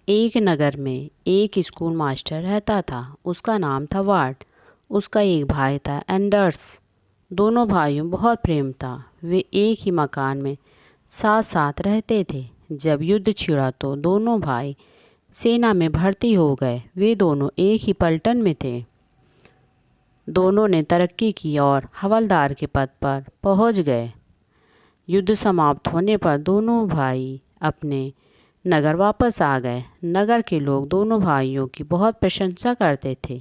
एक नगर में एक स्कूल मास्टर रहता था। उसका नाम था वार्ड। उसका एक भाई था एंडर्स। दोनों भाइयों बहुत प्रेम था। वे एक ही मकान में साथ साथ रहते थे। जब युद्ध छिड़ा तो दोनों भाई सेना में भर्ती हो गए। वे दोनों एक ही पलटन में थे। दोनों ने तरक्की की और हवलदार के पद पर पहुंच गए। युद्ध समाप्त होने पर दोनों भाई अपने नगर वापस आ गए। नगर के लोग दोनों भाइयों की बहुत प्रशंसा करते थे।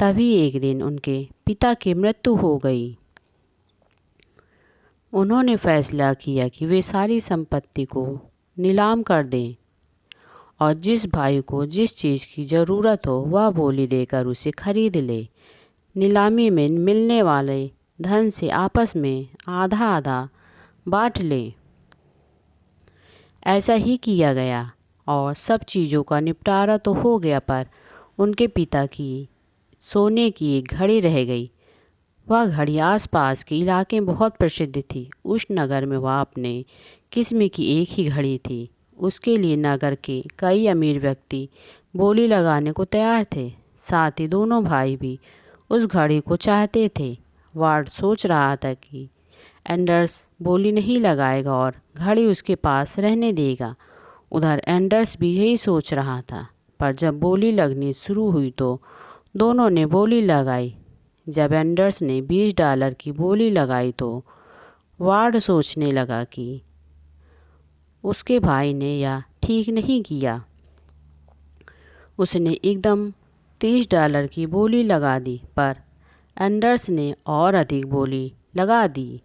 तभी एक दिन उनके पिता की मृत्यु हो गई। उन्होंने फैसला किया कि वे सारी संपत्ति को नीलाम कर दें और जिस भाई को जिस चीज़ की ज़रूरत हो वह बोली देकर उसे खरीद ले। नीलामी में मिलने वाले धन से आपस में आधा आधा बांट लें। ऐसा ही किया गया और सब चीज़ों का निपटारा तो हो गया, पर उनके पिता की सोने की एक घड़ी रह गई। वह घड़ी आसपास के इलाके में बहुत प्रसिद्ध थी। उस नगर में वह अपने किस्म की एक ही घड़ी थी। उसके लिए नगर के कई अमीर व्यक्ति बोली लगाने को तैयार थे। साथ ही दोनों भाई भी उस घड़ी को चाहते थे। वार्ड सोच रहा था कि एंडर्स बोली नहीं लगाएगा और घड़ी उसके पास रहने देगा। उधर एंडर्स भी यही सोच रहा था। पर जब बोली लगनी शुरू हुई तो दोनों ने बोली लगाई। जब एंडर्स ने $20 की बोली लगाई तो वार्ड सोचने लगा कि उसके भाई ने यह ठीक नहीं किया। उसने एकदम $30 की बोली लगा दी, पर एंडर्स ने और अधिक बोली लगा दी।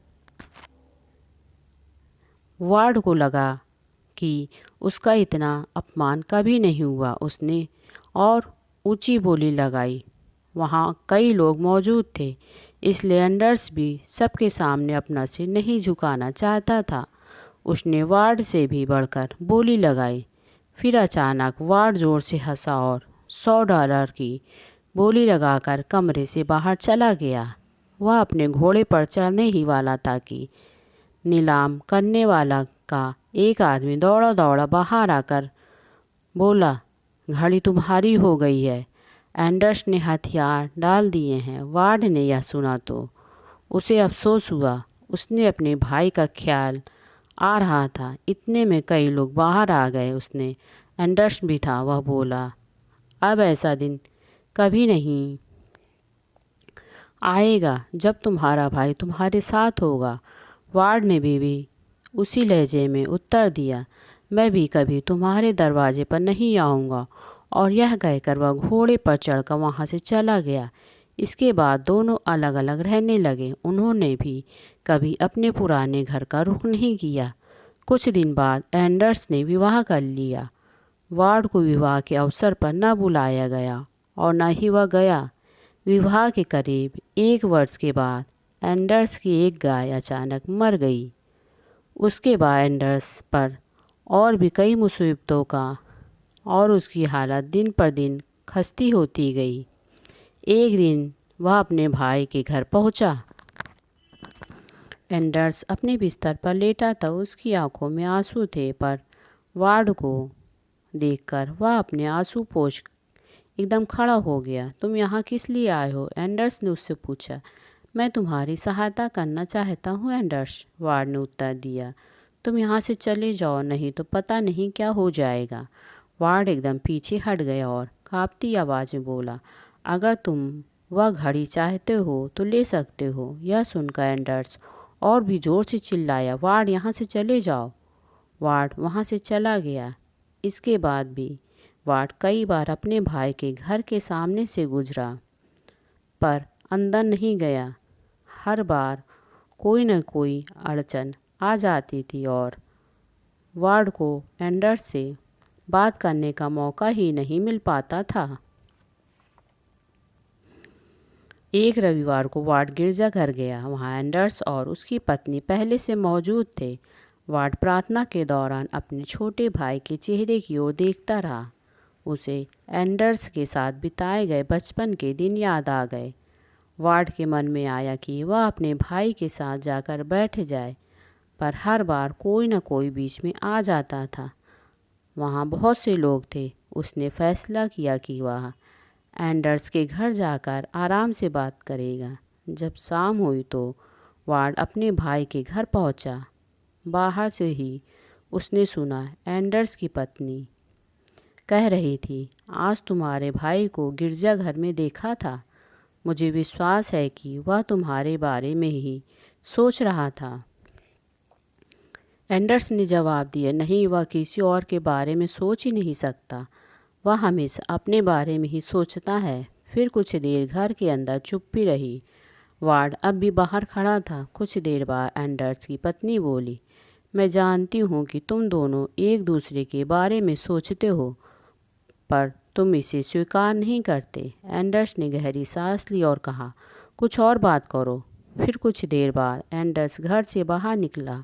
वार्ड को लगा कि उसका इतना अपमान कभी नहीं हुआ। उसने और ऊंची बोली लगाई। वहाँ कई लोग मौजूद थे, इसलिए एंडर्स भी सबके सामने अपना सिर नहीं झुकाना चाहता था। उसने वार्ड से भी बढ़कर बोली लगाई। फिर अचानक वार्ड जोर से हंसा और $100 की बोली लगाकर कमरे से बाहर चला गया। वह अपने घोड़े पर चढ़ने ही वाला था कि नीलाम करने वाला का एक आदमी दौड़ा दौड़ा बाहर आकर बोला, घड़ी तुम्हारी हो गई है। एंडर्स ने हथियार डाल दिए हैं। वार्ड ने यह सुना तो उसे अफसोस हुआ। उसने अपने भाई का ख्याल आ रहा था। इतने में कई लोग बाहर आ गए। उसने एंडर्स भी था। वह बोला, अब ऐसा दिन कभी नहीं आएगा जब तुम्हारा भाई तुम्हारे साथ होगा। वार्ड ने भी उसी लहजे में उत्तर दिया, मैं भी कभी तुम्हारे दरवाजे पर नहीं आऊँगा। और यह कहकर वह घोड़े पर चढ़कर वहाँ से चला गया। इसके बाद दोनों अलग अलग रहने लगे। उन्होंने भी कभी अपने पुराने घर का रुख नहीं किया। कुछ दिन बाद एंडर्स ने विवाह कर लिया। वार्ड को विवाह के अवसर पर न बुलाया गया और न ही वह गया। विवाह के करीब 1 वर्ष के बाद एंडर्स की एक गाय अचानक मर गई। उसके बाद एंडर्स पर और भी कई मुसीबतों का और उसकी हालत दिन पर दिन खस्ती होती गई। एक दिन वह अपने भाई के घर पहुंचा। एंडर्स अपने बिस्तर पर लेटा था। उसकी आंखों में आंसू थे, पर वार्ड को देखकर वह अपने आंसू पोंछ एकदम खड़ा हो गया। तुम यहाँ किस लिए आए हो? एंडर्स ने उससे पूछा। मैं तुम्हारी सहायता करना चाहता हूँ एंडर्स, वार्ड ने उत्तर दिया। तुम यहाँ से चले जाओ, नहीं तो पता नहीं क्या हो जाएगा। वार्ड एकदम पीछे हट गया और कांपती आवाज़ में बोला, अगर तुम वह घड़ी चाहते हो तो ले सकते हो। यह सुनकर एंडर्स और भी ज़ोर से चिल्लाया, वार्ड यहाँ से चले जाओ। वार्ड वहाँ से चला गया। इसके बाद भी वार्ड कई बार अपने भाई के घर के सामने से गुजरा, पर अंदर नहीं गया। हर बार कोई न कोई अड़चन आ जाती थी और वार्ड को एंडर्स से बात करने का मौका ही नहीं मिल पाता था। एक रविवार को वार्ड गिरजाघर गया। वहाँ एंडर्स और उसकी पत्नी पहले से मौजूद थे। वार्ड प्रार्थना के दौरान अपने छोटे भाई के चेहरे की ओर देखता रहा। उसे एंडर्स के साथ बिताए गए बचपन के दिन याद आ गए। वार्ड के मन में आया कि वह अपने भाई के साथ जाकर बैठ जाए, पर हर बार कोई न कोई बीच में आ जाता था। वहाँ बहुत से लोग थे। उसने फैसला किया कि वह एंडर्स के घर जाकर आराम से बात करेगा। जब शाम हुई तो वार्ड अपने भाई के घर पहुंचा। बाहर से ही उसने सुना एंडर्स की पत्नी कह रही थी, आज तुम्हारे भाई को गिरजाघर में देखा था। मुझे विश्वास है कि वह तुम्हारे बारे में ही सोच रहा था। एंडर्स ने जवाब दिया, नहीं, वह किसी और के बारे में सोच ही नहीं सकता। वह हमेशा अपने बारे में ही सोचता है। फिर कुछ देर घर के अंदर चुप्पी रही। वार्ड अब भी बाहर खड़ा था। कुछ देर बाद एंडर्स की पत्नी बोली, मैं जानती हूँ कि तुम दोनों एक दूसरे के बारे में सोचते हो, पर तुम इसे स्वीकार नहीं करते। एंडर्स ने गहरी सांस ली और कहा, कुछ और बात करो। फिर कुछ देर बाद एंडर्स घर से बाहर निकला।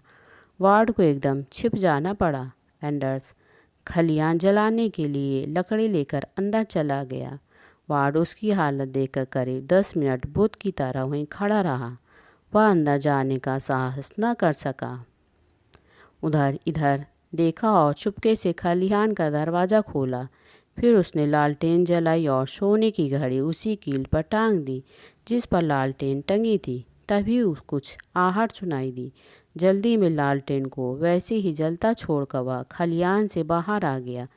वार्ड को एकदम छिप जाना पड़ा। एंडर्स खलियान जलाने के लिए लकड़ी लेकर अंदर चला गया। वार्ड उसकी हालत देखकर करीब 10 मिनट बुत की तरह वहीं खड़ा रहा। वह अंदर जाने का साहस न कर सका। उधर इधर देखा और चुपके से खलिहान का दरवाज़ा खोला। फिर उसने लालटेन जलाई और सोने की घड़ी उसी कील पर टांग दी जिस पर लालटेन टंगी थी। तभी कुछ आहट सुनाई दी। जल्दी में लालटेन को वैसे ही जलता छोड़कर वह खलियान से बाहर आ गया।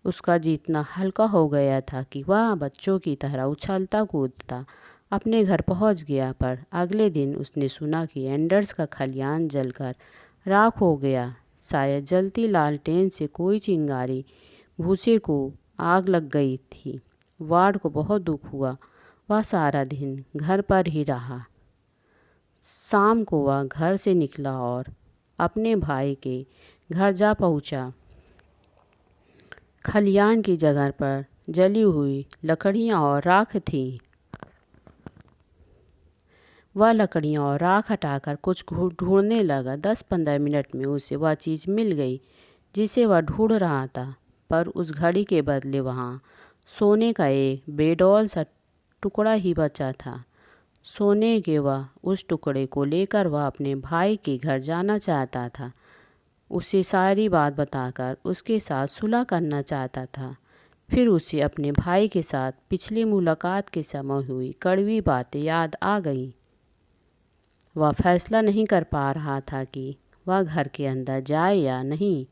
उसका जी इतना हल्का हो गया था कि वह बच्चों की तरह उछलता कूदता अपने घर पहुंच गया। पर अगले दिन उसने सुना कि एंडर्स का खलियान जलकर राख हो गया। शायद जलती लालटेन से कोई चिंगारी भूसे को आग लग गई थी। वार्ड को बहुत दुख हुआ। वह सारा दिन घर पर ही रहा। शाम को वह घर से निकला और अपने भाई के घर जा पहुंचा। खलियान की जगह पर जली हुई लकड़ियां और राख थीं। वह लकड़ियां और राख हटाकर कुछ ढूंढने लगा। 10-15 मिनट में उसे वह चीज़ मिल गई जिसे वह ढूंढ रहा था, पर उस घड़ी के बदले वहाँ सोने का एक बेडौल सा टुकड़ा ही बचा था। सोने के वह उस टुकड़े को लेकर वह अपने भाई के घर जाना चाहता था। उसे सारी बात बताकर उसके साथ सुलह करना चाहता था। फिर उसे अपने भाई के साथ पिछली मुलाकात के समय हुई कड़वी बातें याद आ गईं। वह फैसला नहीं कर पा रहा था कि वह घर के अंदर जाए या नहीं।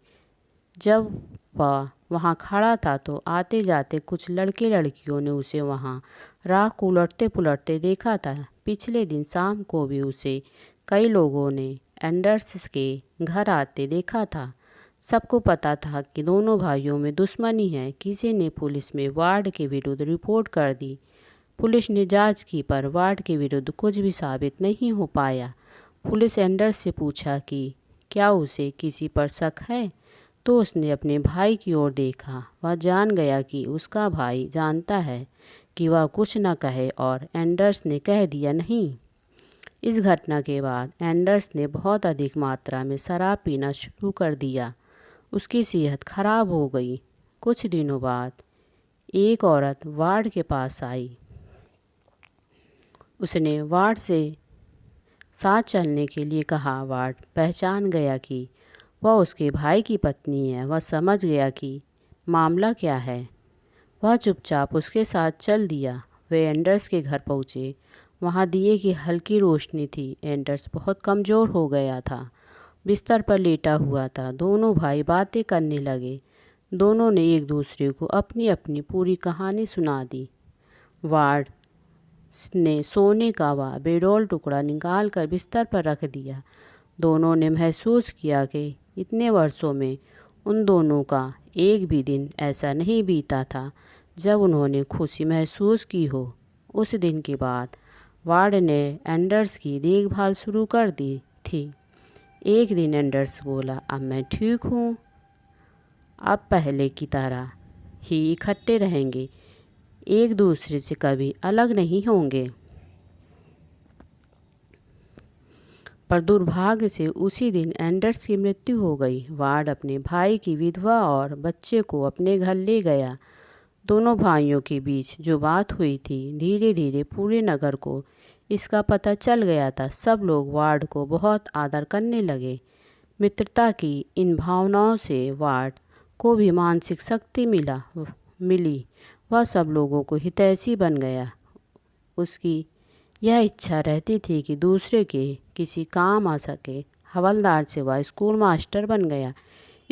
जब वह वहाँ खड़ा था तो आते जाते कुछ लड़के लड़कियों ने उसे वहाँ राख को उलटते पुलटते देखा था। पिछले दिन शाम को भी उसे कई लोगों ने एंडर्स के घर आते देखा था। सबको पता था कि दोनों भाइयों में दुश्मनी है। किसी ने पुलिस में वार्ड के विरुद्ध रिपोर्ट कर दी। पुलिस ने जांच की पर वार्ड के विरुद्ध कुछ भी साबित नहीं हो पाया। पुलिस एंडर्स से पूछा कि क्या उसे किसी पर शक है, तो उसने अपने भाई की ओर देखा। वह जान गया कि उसका भाई जानता है कि वह कुछ न कहे और एंडर्स ने कह दिया नहीं। इस घटना के बाद एंडर्स ने बहुत अधिक मात्रा में शराब पीना शुरू कर दिया। उसकी सेहत खराब हो गई। कुछ दिनों बाद एक औरत वार्ड के पास आई। उसने वार्ड से साथ चलने के लिए कहा। वार्ड पहचान गया कि वह उसके भाई की पत्नी है। वह समझ गया कि मामला क्या है। वह चुपचाप उसके साथ चल दिया। वे एंडर्स के घर पहुँचे। वहाँ दिए की हल्की रोशनी थी। एंडर्स बहुत कमज़ोर हो गया था, बिस्तर पर लेटा हुआ था। दोनों भाई बातें करने लगे। दोनों ने एक दूसरे को अपनी अपनी पूरी कहानी सुना दी। वार्ड ने सोने का वह बेडौल टुकड़ा निकाल कर बिस्तर पर रख दिया। दोनों ने महसूस किया कि इतने वर्षों में उन दोनों का एक भी दिन ऐसा नहीं बीता था जब उन्होंने खुशी महसूस की हो। उस दिन के बाद वार्ड ने एंडर्स की देखभाल शुरू कर दी थी। एक दिन एंडर्स बोला, अब मैं ठीक हूँ। अब पहले की तरह ही इकट्ठे रहेंगे, एक दूसरे से कभी अलग नहीं होंगे। पर दुर्भाग्य से उसी दिन एंडर्स की मृत्यु हो गई। वार्ड अपने भाई की विधवा और बच्चे को अपने घर ले गया। दोनों भाइयों के बीच जो बात हुई थी, धीरे धीरे पूरे नगर को इसका पता चल गया था। सब लोग वार्ड को बहुत आदर करने लगे। मित्रता की इन भावनाओं से वार्ड को भी मानसिक शक्ति मिला। मिली वह सब लोगों को हितैषी बन गया। उसकी यह इच्छा रहती थी कि दूसरे के किसी काम आ सके। हवलदार से वह स्कूल मास्टर बन गया।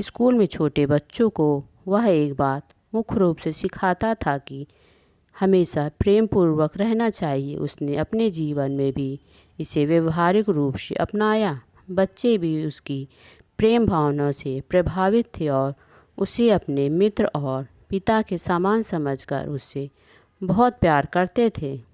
स्कूल में छोटे बच्चों को वह एक बात मुख्य रूप से सिखाता था कि हमेशा प्रेम पूर्वक रहना चाहिए। उसने अपने जीवन में भी इसे व्यवहारिक रूप से अपनाया। बच्चे भी उसकी प्रेम भावना से प्रभावित थे और उसे अपने मित्र और पिता के समान समझकर उससे बहुत प्यार करते थे।